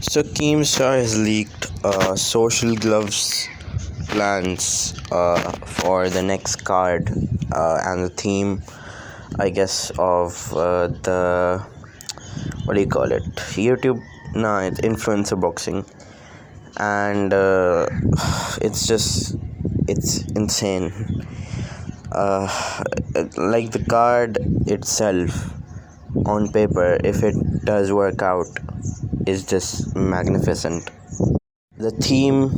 So Keemstar has leaked social gloves plans for the next card and the theme, I guess, of the what do you call it? YouTube. No, it's influencer boxing, and it's insane. Uh, like the card itself on paper, if it does work out, is just magnificent. The theme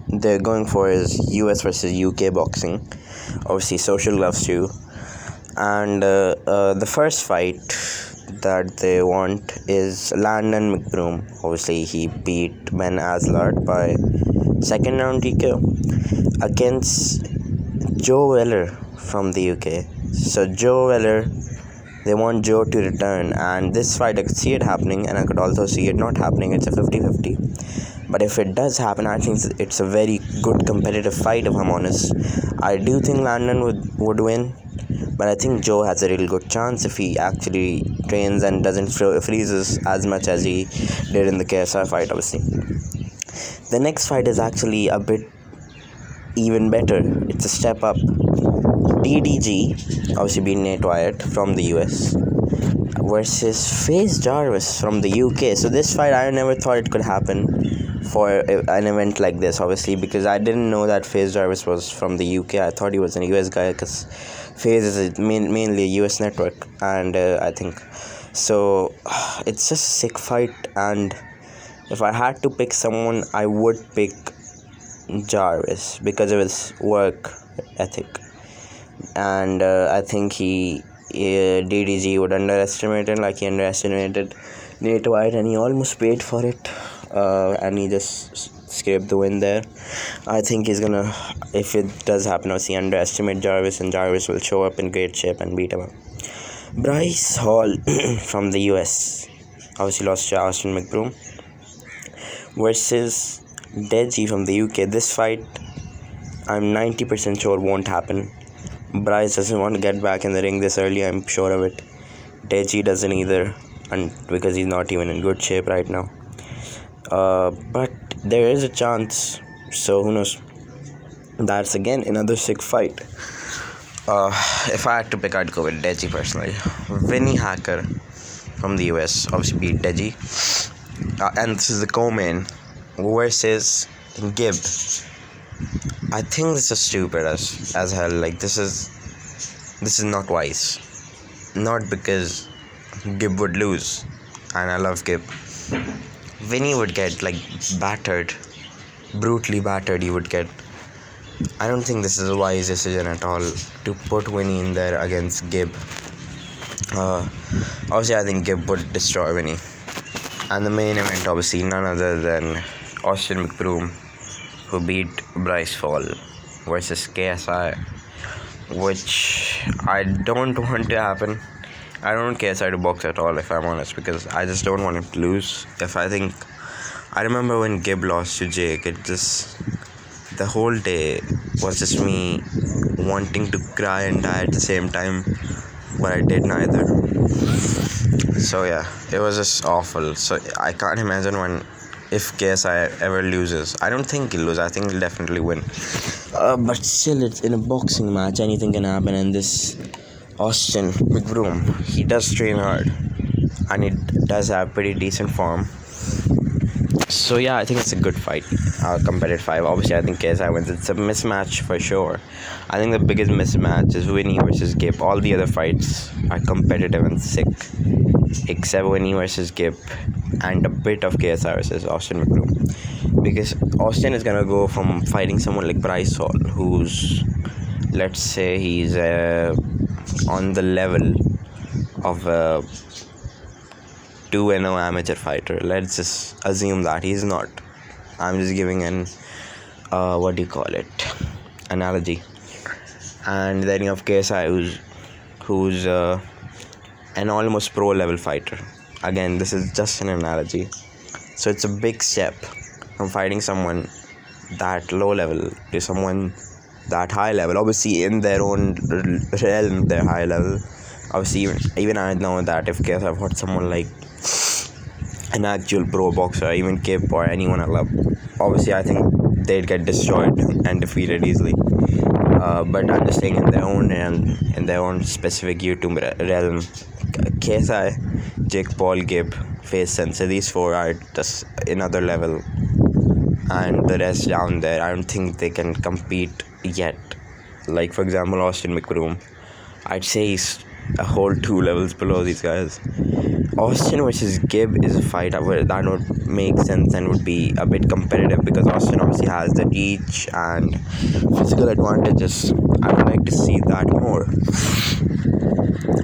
they're going for is US versus UK boxing, obviously social gloves too. And the first fight that they want is Landon McBroom. Obviously, he beat Ben Aslard by second round TKO against Joe Weller from the UK. So Joe Weller, they want Joe to return, and this fight I could see it happening, and I could also see it not happening. It's a 50-50. But if it does happen, I think it's a very good competitive fight, if I'm honest. I do think Landon would win, but I think Joe has a really good chance if he actually trains and doesn't freezes as much as he did in the KSI fight, obviously. The next fight is actually a bit even better. It's a step up. DDG, obviously being Nate Wyatt from the US, versus FaZe Jarvis from the UK. So this fight, I never thought it could happen for an event like this, obviously, because I didn't know that FaZe Jarvis was from the UK. I thought he was a US guy because FaZe is mainly a US network, and I think so. It's just a sick fight, and if I had to pick someone, I would pick Jarvis because of his work ethic, and I think DDG would underestimate it like he underestimated Nate White, and he almost paid for it, and he just scraped the win there. I think he's gonna, if it does happen, he underestimate Jarvis, and Jarvis will show up in great shape and beat him up. Bryce Hall from the US obviously lost to Austin McBroom versus Deji from the UK. This fight, I'm 90% sure won't happen. Bryce doesn't want to get back in the ring this early, I'm sure of it. Deji doesn't either, and because he's not even in good shape right now. But there is a chance, so who knows. That's again another sick fight. If I had to pick, I'd go with Deji personally. Vinny Hacker from the US obviously beat Deji, and this is the co-main versus Gibb. I think this is stupid as hell. Like this is not wise. Not because Gibb would lose, and I love Gibb. Vinny would get like battered, brutally battered. He would get. I don't think this is a wise decision at all to put Vinny in there against Gibb. Obviously, I think Gibb would destroy Vinny. And the main event, obviously, none other than Austin McBroom, who beat Bryce Hall, versus KSI, which I don't want to happen. I don't want KSI to box at all, if I'm honest, because I just don't want him to lose. I remember when Gibb lost to Jake, the whole day was just me wanting to cry and die at the same time, but I did neither. So yeah, it was just awful. So I can't imagine if KSI ever loses. I don't think he'll lose. I think he'll definitely win. But still, it's in a boxing match. Anything can happen. And this Austin McBroom, he does train hard, and he does have pretty decent form. So yeah, I think it's a good fight, competitive fight. Obviously, I think KSI wins. It's a mismatch for sure. I think the biggest mismatch is Winnie versus Gibb. All the other fights are competitive and sick, except Winnie versus Gibb and a bit of KSI versus Austin McBroom. Because Austin is gonna go from fighting someone like Bryce Hall, who's, let's say, he's on the level of a 2-0 amateur fighter. Let's just assume that he's not. I'm just giving an analogy. And then you have KSI, who's an almost pro level fighter. Again, this is just an analogy. So it's a big step from fighting someone that low level to someone that high level. Obviously, in their own realm, they're high level. Obviously, even I know that if KSI fought someone like an actual pro boxer, even Kip or anyone else, obviously I think they'd get destroyed and defeated easily. But I'm just saying in their own realm, in their own specific YouTube realm, KSI, Jake Paul, Gibb, Face Sensor, these four are just another level, and the rest down there, I don't think they can compete yet. Like for example, Austin McBroom, I'd say he's a whole 2 levels below these guys. Austin versus Gibb is a fight that would make sense and would be a bit competitive because Austin obviously has the reach and physical advantages. I would like to see that more.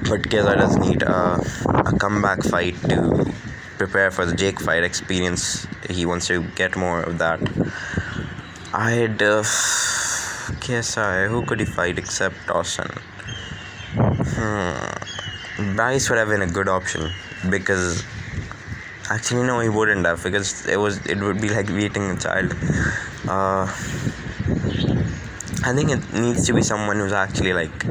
But KSI does need a comeback fight to prepare for the Jake fight experience. He wants to get more of that. I'd KSI, who could he fight except Austin? Bryce would have been a good option because actually no, he wouldn't have, because it would be like beating a child. I think it needs to be someone who's actually like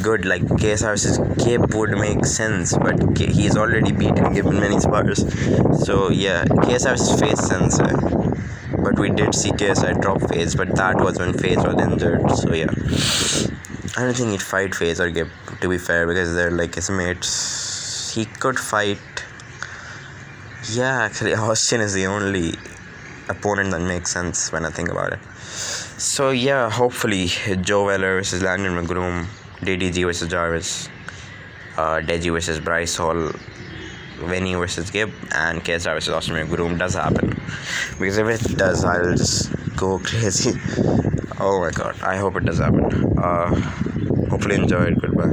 good, like KSI versus Gibb would make sense, but he's already beaten Gibb in many spars. So yeah, KSI versus Face Sensor. But we did see KSI drop Face, but that was when Face was injured. So yeah, I don't think he'd fight Face or Gibb, to be fair, because they're like his mates. He could fight. Yeah, actually, Austin is the only opponent that makes sense when I think about it. So yeah, hopefully Joe Weller versus Landon McGroom, DDG versus Jarvis, Deji versus Bryce Hall, Vinny versus Gibb, and KSI versus Austin McGroom does happen. Because if it does, I'll just go crazy. Oh my god, I hope it does happen. Hopefully enjoy it. Goodbye.